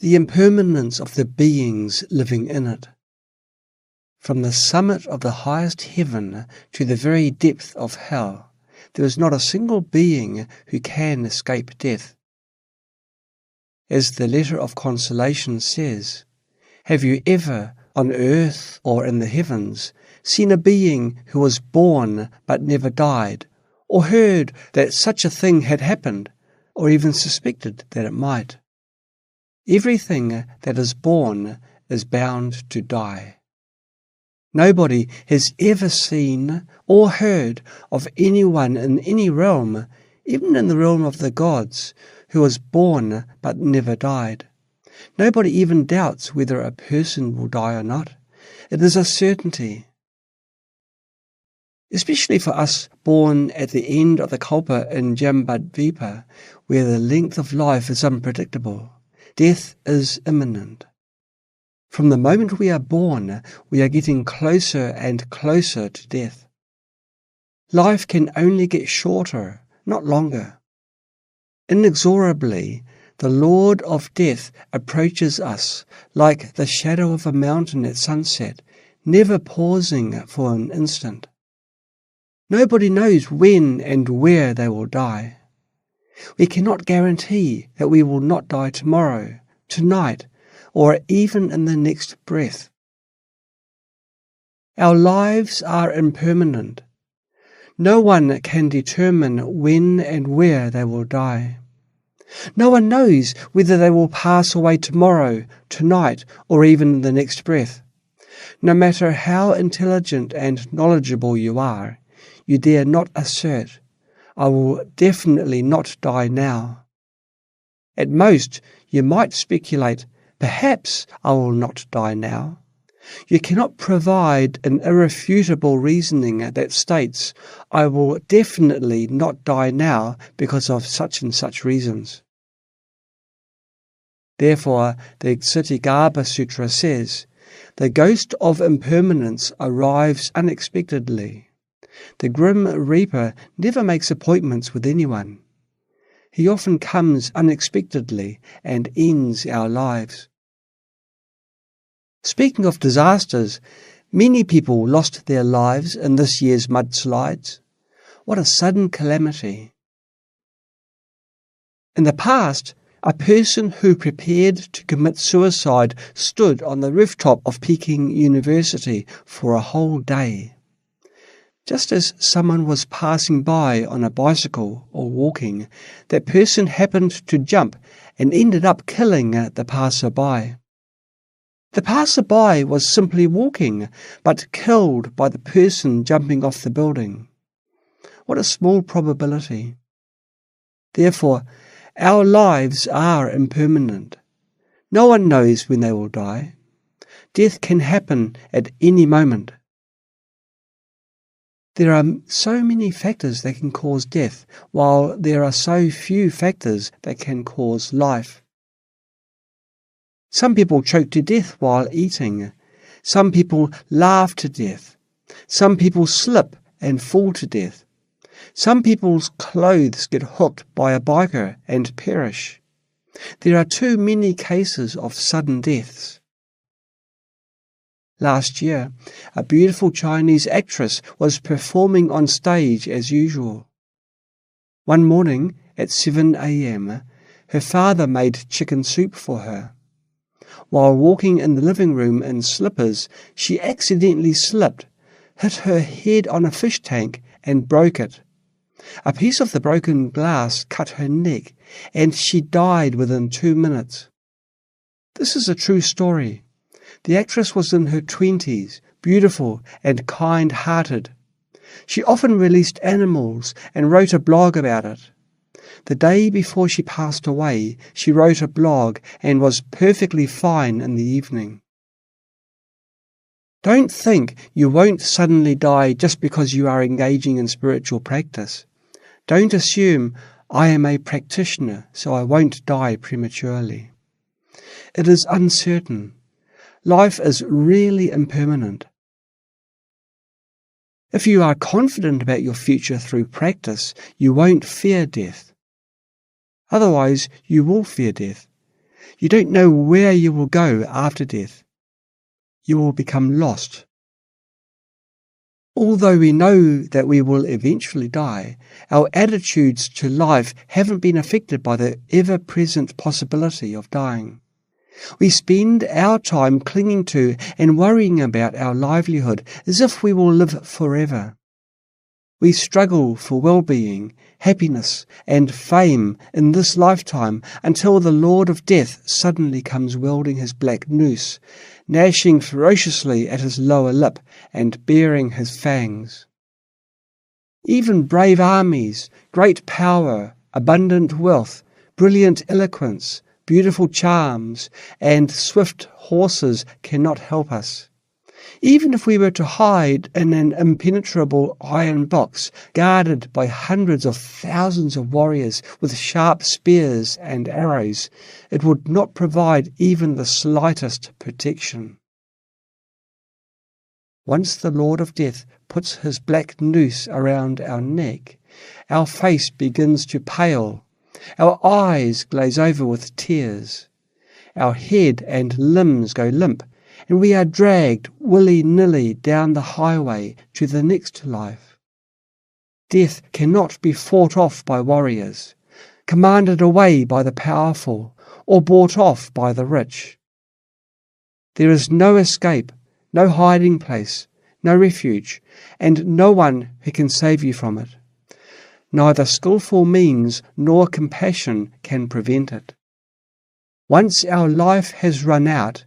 the impermanence of the beings living in it. From the summit of the highest heaven to the very depth of hell, there is not a single being who can escape death. As the letter of consolation says, have you ever, on earth or in the heavens, seen a being who was born but never died, or heard that such a thing had happened, or even suspected that it might? Everything that is born is bound to die. Nobody has ever seen or heard of anyone in any realm, even in the realm of the gods, who was born but never died. Nobody even doubts whether a person will die or not. It is a certainty. Especially for us born at the end of the Kalpa in Jambudvipa, where the length of life is unpredictable, death is imminent. From the moment we are born, we are getting closer and closer to death. Life can only get shorter, not longer. Inexorably, the Lord of Death approaches us like the shadow of a mountain at sunset, never pausing for an instant. Nobody knows when and where they will die. We cannot guarantee that we will not die tomorrow, tonight, or even in the next breath. Our lives are impermanent. No one can determine when and where they will die. No one knows whether they will pass away tomorrow, tonight, or even in the next breath. No matter how intelligent and knowledgeable you are, you dare not assert, I will definitely not die now. At most, you might speculate, perhaps I will not die now. You cannot provide an irrefutable reasoning that states, I will definitely not die now because of such and such reasons. Therefore, the Pratyekabuddhas Sutra says, the ghost of impermanence arrives unexpectedly. The grim reaper never makes appointments with anyone. He often comes unexpectedly and ends our lives. Speaking of disasters, many people lost their lives in this year's mudslides. What a sudden calamity. In the past, a person who prepared to commit suicide stood on the rooftop of Peking University for a whole day. Just as someone was passing by on a bicycle or walking, that person happened to jump and ended up killing the passer-by. The passer-by was simply walking, but killed by the person jumping off the building. What a small probability. Therefore, our lives are impermanent. No one knows when they will die. Death can happen at any moment. There are so many factors that can cause death, while there are so few factors that can cause life. Some people choke to death while eating. Some people laugh to death. Some people slip and fall to death. Some people's clothes get hooked by a biker and perish. There are too many cases of sudden deaths. Last year, a beautiful Chinese actress was performing on stage as usual. One morning, at 7 a.m., her father made chicken soup for her. While walking in the living room in slippers, she accidentally slipped, hit her head on a fish tank, and broke it. A piece of the broken glass cut her neck, and she died within 2 minutes. This is a true story. The actress was in her 20s, beautiful and kind-hearted. She often released animals and wrote a blog about it. The day before she passed away, she wrote a blog and was perfectly fine in the evening. Don't think you won't suddenly die just because you are engaging in spiritual practice. Don't assume, I am a practitioner, so I won't die prematurely. It is uncertain. Life is really impermanent. If you are confident about your future through practice, you won't fear death. Otherwise, you will fear death. You don't know where you will go after death. You will become lost. Although we know that we will eventually die, our attitudes to life haven't been affected by the ever-present possibility of dying. We spend our time clinging to and worrying about our livelihood as if we will live forever. We struggle for well-being, happiness, and fame in this lifetime until the Lord of Death suddenly comes wielding his black noose, gnashing ferociously at his lower lip and baring his fangs. Even brave armies, great power, abundant wealth, brilliant eloquence, beautiful charms, and swift horses cannot help us. Even if we were to hide in an impenetrable iron box guarded by hundreds of thousands of warriors with sharp spears and arrows, it would not provide even the slightest protection. Once the Lord of Death puts his black noose around our neck, our face begins to pale, our eyes glaze over with tears, our head and limbs go limp, and we are dragged willy-nilly down the highway to the next life. Death cannot be fought off by warriors, commanded away by the powerful, or bought off by the rich. There is no escape, no hiding place, no refuge, and no one who can save you from it. Neither skillful means nor compassion can prevent it. Once our life has run out,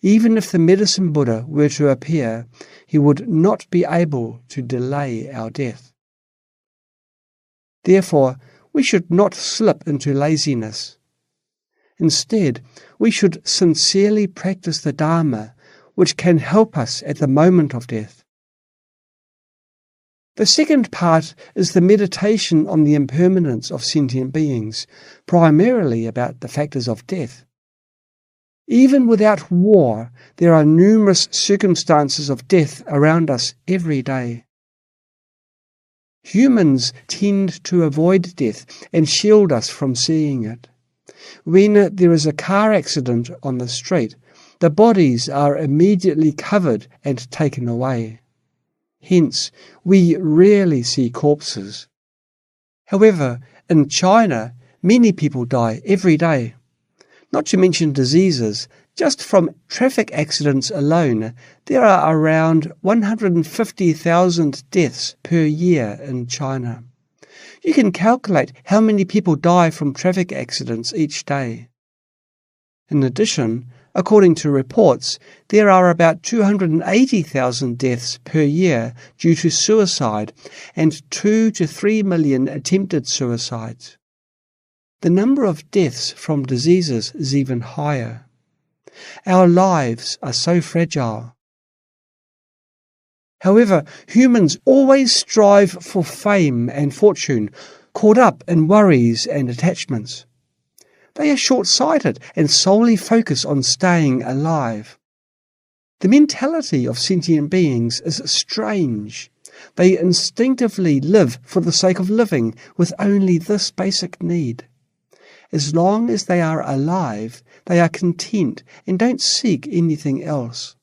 even if the medicine Buddha were to appear, he would not be able to delay our death. Therefore, we should not slip into laziness. Instead, we should sincerely practice the Dharma, which can help us at the moment of death. The second part is the meditation on the impermanence of sentient beings, primarily about the factors of death. Even without war, there are numerous circumstances of death around us every day. Humans tend to avoid death and shield us from seeing it. When there is a car accident on the street, the bodies are immediately covered and taken away. Hence, we rarely see corpses. However, in China, many people die every day. Not to mention diseases, just from traffic accidents alone, there are around 150,000 deaths per year in China. You can calculate how many people die from traffic accidents each day. In addition, according to reports, there are about 280,000 deaths per year due to suicide and 2 to 3 million attempted suicides. The number of deaths from diseases is even higher. Our lives are so fragile. However, humans always strive for fame and fortune, caught up in worries and attachments. They are short-sighted and solely focus on staying alive. The mentality of sentient beings is strange. They instinctively live for the sake of living with only this basic need. As long as they are alive, they are content and don't seek anything else.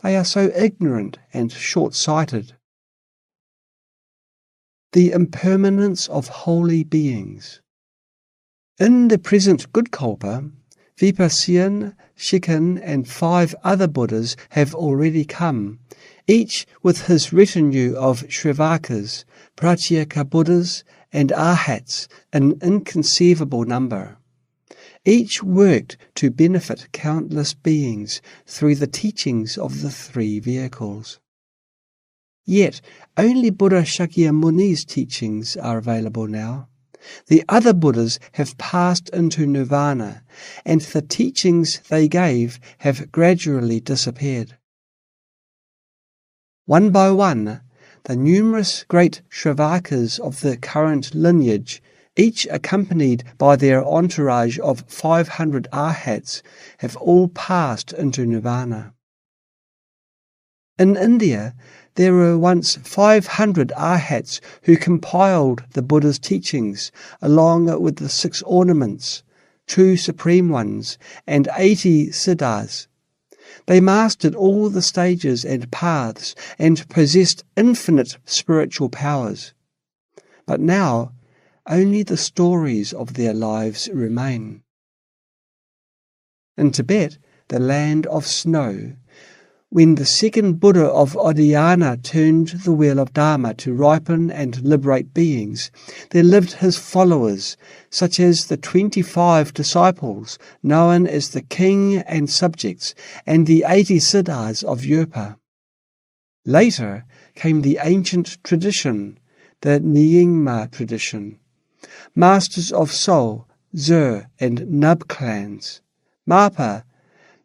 They are so ignorant and short-sighted. The impermanence of holy beings. In the present Good Kalpa, Vipasyin, Sikhin, and 5 other Buddhas have already come, each with his retinue of Shravakas, Pratyekabuddhas, and Arhats, an inconceivable number. Each worked to benefit countless beings through the teachings of the 3 vehicles. Yet, only Buddha Shakyamuni's teachings are available now. The other Buddhas have passed into nirvana, and the teachings they gave have gradually disappeared. One by one, the numerous great Shravakas of the current lineage, each accompanied by their entourage of 500 Arhats, have all passed into nirvana. In India, there were once 500 Arhats who compiled the Buddha's teachings, along with the 6 ornaments, 2 Supreme Ones, and 80 Siddhas. They mastered all the stages and paths and possessed infinite spiritual powers. But now, only the stories of their lives remain. In Tibet, the land of snow, when the second Buddha of Odhyana turned the wheel of Dharma to ripen and liberate beings, there lived his followers, such as the 25 disciples, known as the king and subjects, and the 80 Siddhas of Yurpa. Later came the ancient tradition, the Nyingma tradition, masters of Seoul, Zur, and Nub clans, Mapa,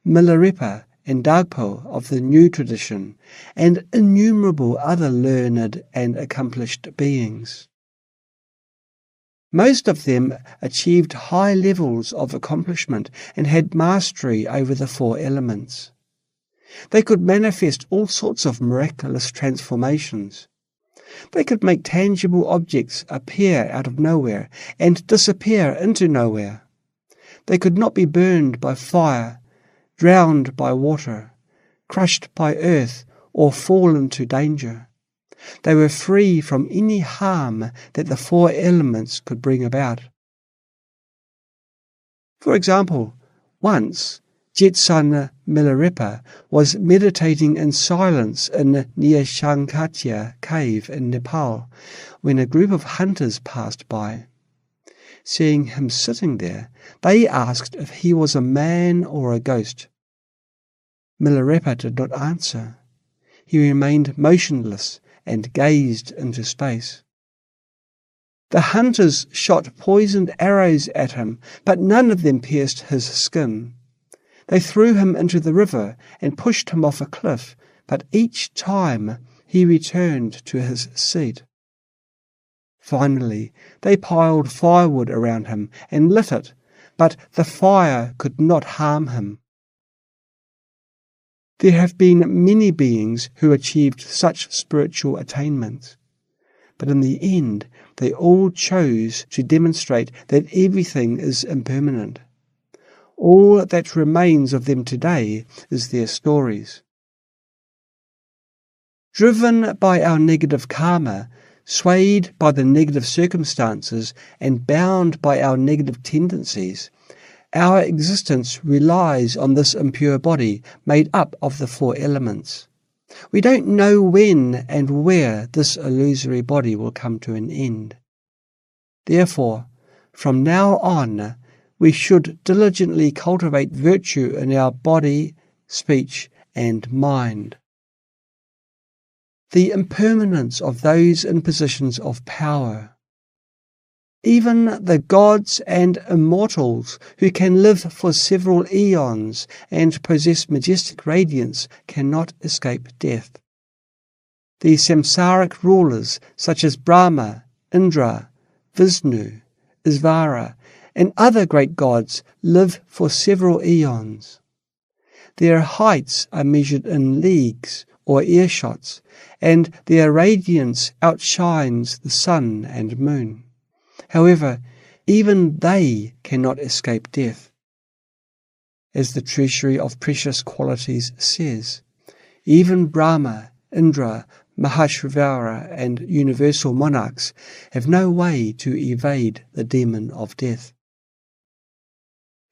Milarepa, and Dagpo of the new tradition, and innumerable other learned and accomplished beings. Most of them achieved high levels of accomplishment and had mastery over the 4 elements. They could manifest all sorts of miraculous transformations. They could make tangible objects appear out of nowhere and disappear into nowhere. They could not be burned by fire, drowned by water, crushed by earth, or fall into danger. They were free from any harm that the 4 elements could bring about. For example, once Jetsun Milarepa was meditating in silence in Nishankatya cave in Nepal when a group of hunters passed by. Seeing him sitting there, they asked if he was a man or a ghost. Milarepa did not answer. He remained motionless and gazed into space. The hunters shot poisoned arrows at him, but none of them pierced his skin. They threw him into the river and pushed him off a cliff, but each time he returned to his seat. Finally, they piled firewood around him and lit it, but the fire could not harm him. There have been many beings who achieved such spiritual attainments, but in the end they all chose to demonstrate that everything is impermanent. All that remains of them today is their stories. Driven by our negative karma, swayed by the negative circumstances, and bound by our negative tendencies, our existence relies on this impure body made up of the 4 elements. We don't know when and where this illusory body will come to an end. Therefore, from now on, we should diligently cultivate virtue in our body, speech, and mind. The impermanence of those in positions of power. Even the gods and immortals who can live for several eons and possess majestic radiance cannot escape death. The samsaric rulers such as Brahma, Indra, Vishnu, Isvara, and other great gods live for several eons. Their heights are measured in leagues or earshots, and their radiance outshines the sun and moon. However, even they cannot escape death. As the Treasury of Precious Qualities says, even Brahma, Indra, Mahashivara, and universal monarchs have no way to evade the demon of death.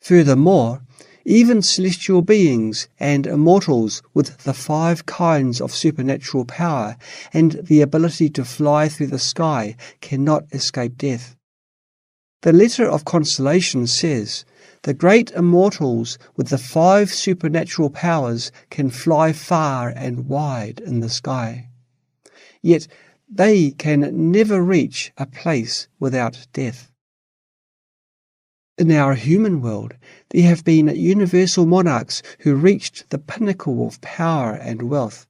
Furthermore, even celestial beings and immortals with the 5 kinds of supernatural power and the ability to fly through the sky cannot escape death. The letter of consolation says, the great immortals with the 5 supernatural powers can fly far and wide in the sky. Yet they can never reach a place without death. In our human world, there have been universal monarchs who reached the pinnacle of power and wealth.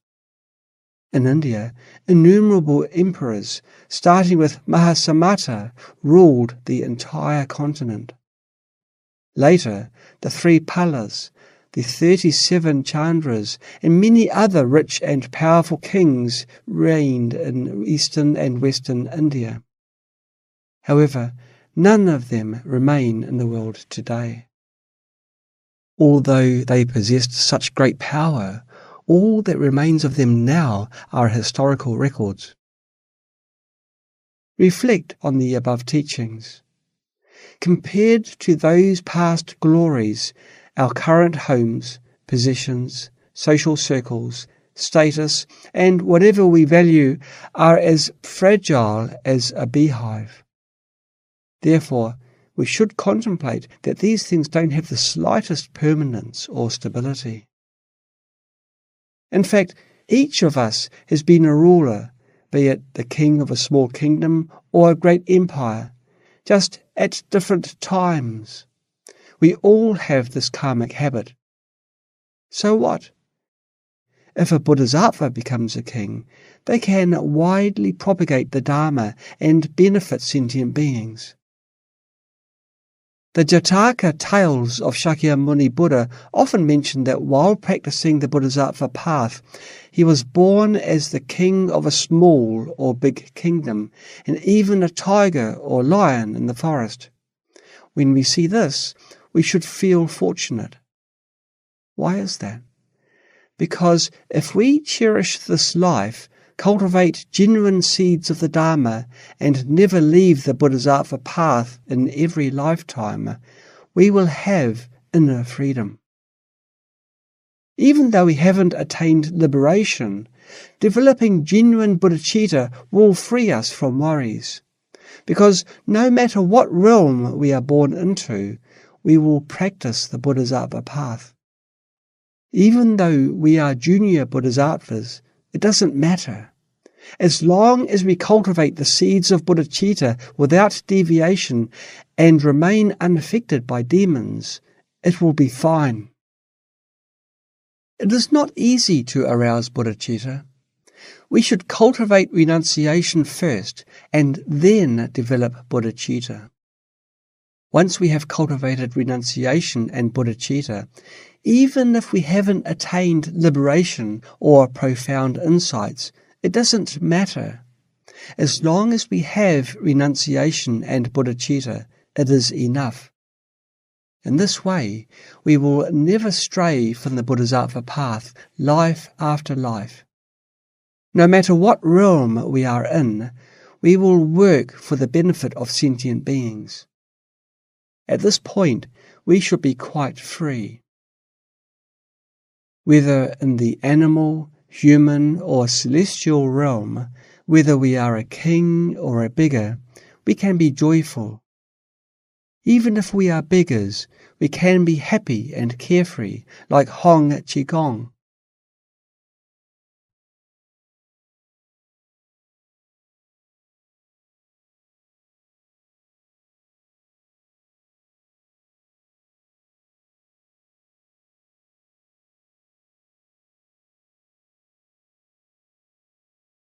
In India, innumerable emperors, starting with Mahasamata, ruled the entire continent. Later, the 3 Palas, the 37 Chandras, and many other rich and powerful kings reigned in eastern and western India. However, none of them remain in the world today. Although they possessed such great power, all that remains of them now are historical records. Reflect on the above teachings. Compared to those past glories, our current homes, possessions, social circles, status, and whatever we value are as fragile as a beehive. Therefore, we should contemplate that these things don't have the slightest permanence or stability. In fact, each of us has been a ruler, be it the king of a small kingdom or a great empire, just at different times. We all have this karmic habit. So what? If a Bodhisattva becomes a king, they can widely propagate the Dharma and benefit sentient beings. The Jataka tales of Shakyamuni Buddha often mention that while practicing the Bodhisattva path, he was born as the king of a small or big kingdom, and even a tiger or lion in the forest. When we see this, we should feel fortunate. Why is that? Because if we cherish this life, cultivate genuine seeds of the Dharma, and never leave the Bodhisattva path in every lifetime, we will have inner freedom. Even though we haven't attained liberation, developing genuine bodhicitta will free us from worries, because no matter what realm we are born into, we will practice the Bodhisattva path. Even though we are junior Bodhisattvas, it doesn't matter. As long as we cultivate the seeds of bodhicitta without deviation and remain unaffected by demons, it will be fine. It is not easy to arouse bodhicitta. We should cultivate renunciation first and then develop bodhicitta. Once we have cultivated renunciation and bodhicitta, even if we haven't attained liberation or profound insights, it doesn't matter. As long as we have renunciation and bodhicitta, it is enough. In this way, we will never stray from the Bodhisattva path life after life. No matter what realm we are in, we will work for the benefit of sentient beings. At this point, we should be quite free. Whether in the animal, human, or celestial realm, whether we are a king or a beggar, we can be joyful. Even if we are beggars, we can be happy and carefree, like Hong Qigong.